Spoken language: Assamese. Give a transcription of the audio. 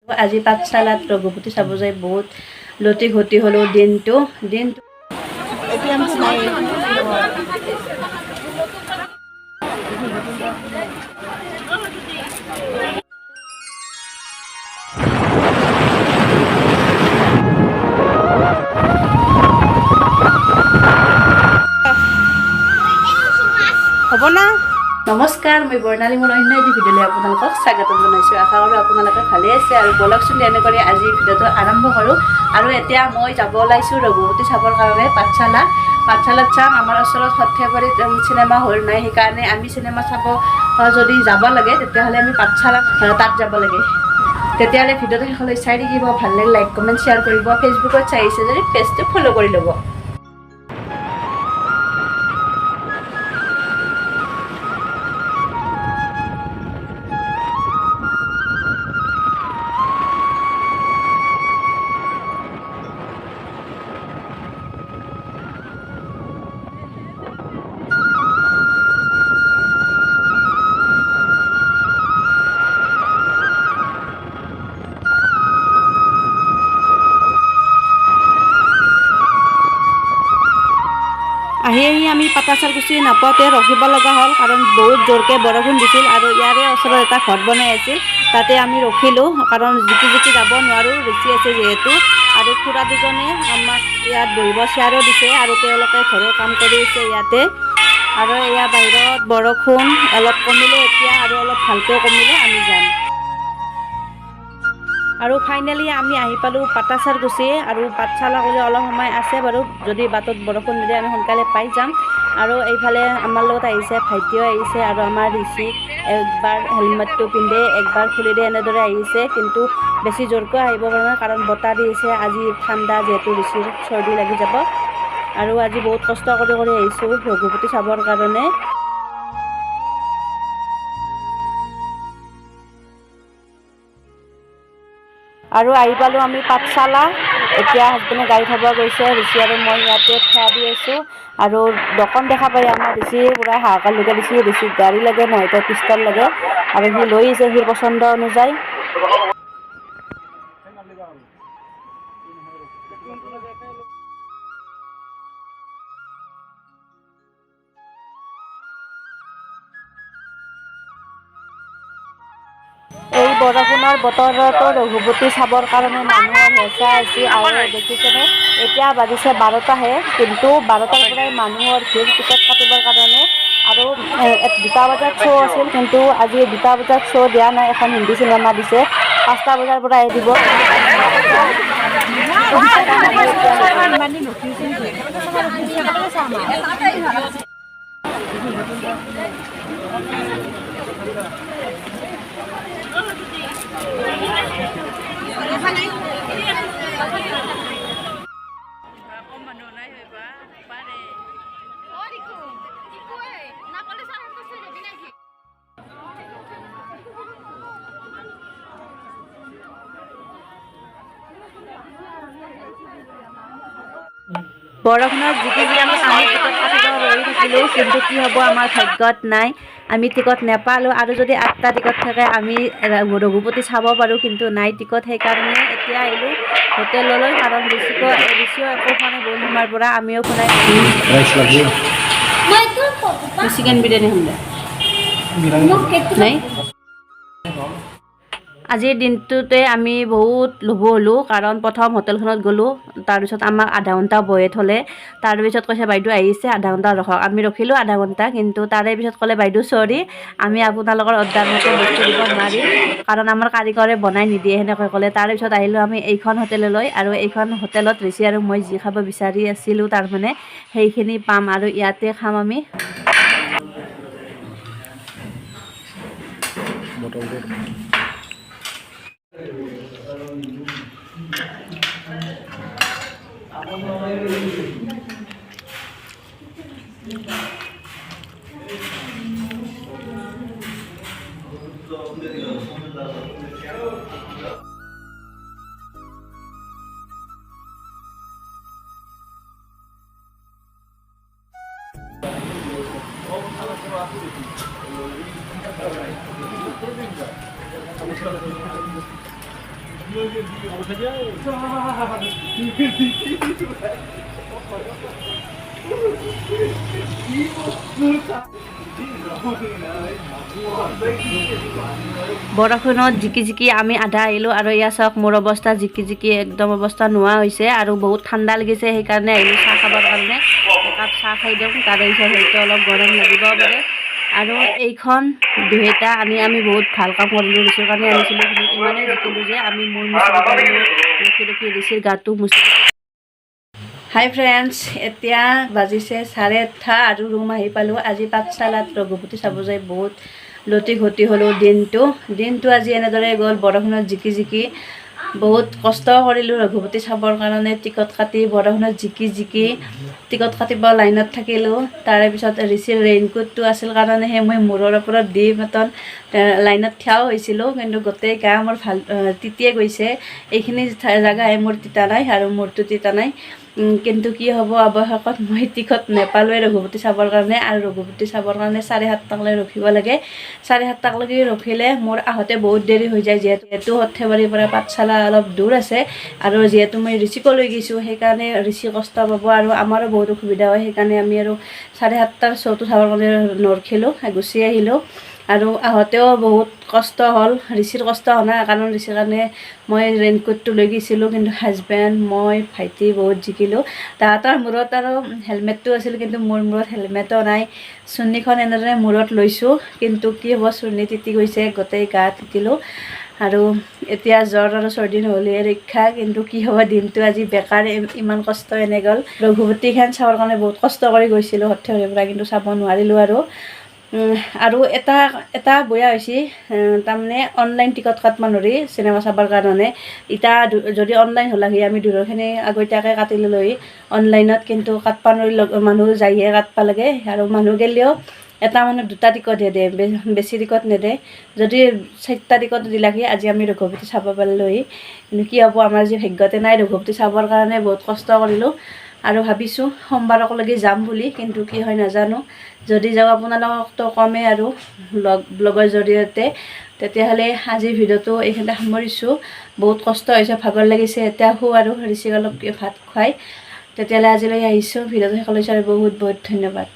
আজি পাঠশালাত ৰঘুপতি চাব যাই বহুত লতি ঘটি হ'লেও দিনটো এতিয়া আমি চাই হ'ব না। নমস্কাৰ, মই বৰ্ণালী। মোৰ অন্য এটি ভিডিঅ'লৈ আপোনালোকক স্বাগতম জনাইছোঁ। আশা কৰোঁ আপোনালোকে ভালে আছে আৰু বলকচোন এনেকৈ আজি ভিডিঅ'টো আৰম্ভ কৰোঁ। আৰু এতিয়া মই যাব ওলাইছোঁ ৰঘুপতি চাবৰ কাৰণে পাঠশালাত চাম। আমাৰ ওচৰত সৰ্থেবাৰীত চিনেমা হল নাই, সেইকাৰণে আমি চিনেমা চাব যদি যাব লাগে তেতিয়াহ'লে আমি পাঠশালাত তাত যাব লাগে। তেতিয়াহ'লে ভিডিঅ'টো শেষলৈ চাই থাকিব। ভাল লাগিলে লাইক কমেণ্ট শ্বেয়াৰ কৰিব। ফেচবুকত চাই আহিছে যদি পেজটো ফ'ল' কৰি ল'ব। আহি আমি পাটাচাৰকুচি নাপাওঁতে ৰখিব লগা হ'ল, কাৰণ বহুত জোৰকৈ বৰষুণ দিছিল আৰু ইয়াৰে ওচৰত এটা ঘৰ বনাই আছিল। তাতে আমি ৰখিলোঁ, কাৰণ জিকি যাব নোৱাৰোঁ, ৰিচি আছে যিহেতু। আৰু খুৰা দুজনে আমাক ইয়াত বহিব চেয়াৰো দিছে আৰু তেওঁলোকে ঘৰৰ কাম কৰি আছে ইয়াতে। আৰু এয়া বাহিৰত বৰষুণ অলপ কমিলে এতিয়া, আৰু অলপ ভালকৈ কমিলে আমি যাম। আৰু ফাইনেলি আমি আহি পালোঁ পাটাচাৰকুচি। আৰু পাঠশালা কৰি অলপ সময় আছে বাৰু, যদি বাটত বৰষুণ নিদিয়ে আমি সোনকালে পাই যাম। আৰু এইফালে আমাৰ লগত আহিছে ভাইটিও আহিছে, আৰু আমাৰ ঋষি একবাৰ হেলমেটটো পিন্ধে একবাৰ খুলি দিয়ে, এনেদৰে আহিছে। কিন্তু বেছি জোৰকৈ আহিব পৰা নাই, কাৰণ বতাহ দিছে। আজি ঠাণ্ডা যিহেতু ঋষিৰ চৰ্দি লাগি যাব। আৰু আজি বহুত কষ্ট কৰি আহিছোঁ ৰঘুপতি চাবৰ কাৰণে। আৰু আহি পালোঁ আমি পাঠশালা। এতিয়া হাজবেণ্ডে গাড়ী থ'ব গৈছে, ঋষি আৰু মই ইয়াতে থিয়া দি আছোঁ। আৰু দোকান দেখা পাই আমাৰ ঋষি পূৰা হাহাকাৰ লগাই দিছে। ঋষিক গাড়ী লাগে, নহয়তো পিষ্টল লাগে, আৰু সি লৈ আহিছে সিৰ পচন্দ অনুযায়ী। এই বৰষুণৰ বতৰতো ৰঘুপতি চাবৰ কাৰণে মানুহৰ হেঁচা আছে। আৰু দেখিছেনে এতিয়া বাজিছে 12টাহে, কিন্তু 12টাৰ পৰাই মানুহৰ ভিৰ টিকট কাটিবৰ কাৰণে। আৰু 2টা বজাত শ্ব' আছিল, কিন্তু আজি 2টা বজাত শ্ব' দিয়া নাই, এখন হিন্দী চিনেমা দিছে। 5টা বজাৰ পৰাই দিব। বৰষুণত জিকি আমি টিকট কাটিব ৰৈ থাকিলোঁ, কিন্তু কি হ'ব আমাৰ ভাগ্যত নাই, আমি টিকট নাপালোঁ। আৰু যদি 8টা টিকট থাকে আমি ৰঘুপতি চাব পাৰোঁ, কিন্তু নাই টিকট। সেইকাৰণে এতিয়া আহিলোঁ হোটেললৈ, কাৰণ ঋষিও একো খোৱা নাই বহুত সময়ৰ পৰা, আমিও খোৱা নাই। চিকেন বিৰিয়ানী নাই। আজিৰ দিনটোতে আমি বহুত লোভো হ'লোঁ, কাৰণ প্ৰথম হোটেলখনত গ'লোঁ, তাৰপিছত আমাক আধা ঘণ্টা বহি থ'লে। তাৰপিছত কৈছে বাইদেউ আহিছে, আধা ঘণ্টা ৰখক। আমি ৰখিলোঁ আধা ঘণ্টা, কিন্তু তাৰে পিছত ক'লে বাইদেউ চৰি, আমি আপোনালোকৰ অৰ্ডাৰ মতে বস্তু দিব নোৱাৰিম, কাৰণ আমাৰ কাৰিকৰে বনাই নিদিয়ে, সেনেকৈ ক'লে। তাৰপিছত আহিলোঁ আমি এইখন হোটেললৈ, আৰু এইখন হোটেলত ঋষি আৰু মই যি খাব বিচাৰি আছিলোঁ তাৰমানে সেইখিনি পাম, আৰু ইয়াতে খাম আমি। বৰষুণত জিকি জিকি আমি আধা আহিলোঁ আৰু এয়া চাওক মোৰ অৱস্থা জিকি জিকি একদম অৱস্থা নোহোৱা হৈছে আৰু বহুত ঠাণ্ডা লাগিছে সেইকাৰণে আহিলোঁ চাহ খাবৰ কাৰণে একাপ চাহ খাই দিওঁ তাৰে পিছত হয়তো অলপ গৰম লাগিব পাৰে আৰু এইখন দুহেটা আনি আমি বহুত ভাল কাম কৰিলোঁ ঋষিৰ কাৰণে আনিছিলোঁ কিন্তু ইমানেই জিকিলোঁ যে আমি মূৰ মুচিব পাৰিলোঁ ৰখি ৰখি ঋষিৰ গাটো মুচি হাই ফ্ৰেণ্ডছ এতিয়া বাজিছে 8:30 আৰু ৰুম আহি পালোঁ আজি পাঠশালাত ৰঘুপতি চাব যাই বহুত লতি ঘটি হ'লোঁ দিনটো আজি এনেদৰে গ'ল বৰষুণত জিকি জিকি বহুত কষ্ট কৰিলোঁ ৰঘুপতি চাবৰ কাৰণে টিকট কাটি বৰষুণত জিকি জিকি টিকট কাটিব লাইনত থাকিলোঁ তাৰে পিছত ঋষিৰ ৰেইনকোটটো আছিল কাৰণেহে মই মূৰৰ ওপৰত দি মতন লাইনত থিয়াও হৈছিলোঁ কিন্তু গোটেই গা মোৰ ভাল তিতিয়ে গৈছে এইখিনি জেগাহে মোৰ তিতা নাই আৰু মূৰটো তিতা নাই কিন্তু কি হ'ব অৱশেষত মই টিকট নাপালোঁৱে ৰঘুপতি চাবৰ কাৰণে আৰু ৰঘুপতি চাবৰ কাৰণে 7:30 ৰখিব লাগে 7:30 ৰখিলে মোৰ আহোঁতে বহুত দেৰি হৈ যায় যিহেতু সৰ্থেবাৰীৰ পৰা পাঠশালা অলপ দূৰ আছে আৰু যিহেতু মই ঋষিকো লৈ গৈছোঁ সেইকাৰণে ঋষি কষ্ট পাব আৰু আমাৰো বহুত অসুবিধা হয় সেইকাৰণে আমি আৰু 7:30 শ্ব'টো চাবৰ কাৰণে নৰখিলোঁ গুচি আহিলোঁ আৰু আহোঁতেও বহুত কষ্ট হ'ল ঋষিৰ কষ্ট হোৱা নাই কাৰণ ঋষিৰ কাৰণে মই ৰেইনকোটটো লৈ গৈছিলোঁ কিন্তু হাজবেণ্ড মই ভাইটি বহুত জিকিলোঁ তাহাঁতৰ মূৰত আৰু হেলমেটটো আছিল কিন্তু মোৰ মূৰত হেলমেটো নাই চুৰ্ণিখন এনেদৰে মূৰত লৈছোঁ কিন্তু কি হ'ব চুৰ্ণি তিতি গৈছে গোটেই গা তিতিলোঁ আৰু এতিয়া জ্বৰ আৰু চৰ্দি নহ'লেহে ৰক্ষা কিন্তু কি হ'ব দিনটো আজি বেকাৰ ইমান কষ্ট এনে গ'ল ৰঘুপতিখন চাবৰ কাৰণে বহুত কষ্ট কৰি গৈছিলোঁ সৰ্থেবাৰীৰ পৰা কিন্তু চাব নোৱাৰিলোঁ আৰু এটা বেয়া হৈছে তাৰমানে অনলাইন টিকট কাটব নোৱাৰি চিনেমা চাবৰ কাৰণে এতিয়া যদি অনলাইন হ'লাহি আমি দূৰৰখিনি আগতীয়াকৈ কাটি ল'লোহি অনলাইনত কিন্তু কাটব নোৱাৰি মানুহ যায়হে কাটব লাগে আৰু মানুহ গেলেও এটা মানুহ 2টা টিকটহে দিয়ে বেছি টিকট নেদে যদি 4টা টিকট দিলাহি আজি আমি ৰঘুপতি চাব পাৰিলোহি কিন্তু কি হ'ব আমাৰ যি ভাগ্যতে নাই ৰঘুপতি চাবৰ কাৰণে বহুত কষ্ট কৰিলোঁ আৰু ভাবিছোঁ সোমবাৰকলৈকে যাম বুলি কিন্তু কি হয় নাজানো যদি যাওঁ আপোনালোকতো কমেই আৰু ব্লগৰ জৰিয়তে তেতিয়াহ'লে আজিৰ ভিডিঅ'টো এইখিনিতে সামৰিছোঁ বহুত কষ্ট হৈছে ভাগৰ লাগিছে এতিয়া শু আৰু ঋষিক অলপ ভাত খুৱাই তেতিয়াহ'লে আজিলৈ আহিছোঁ ভিডিঅ'টো শেষলৈ চাই বহুত বহুত ধন্যবাদ।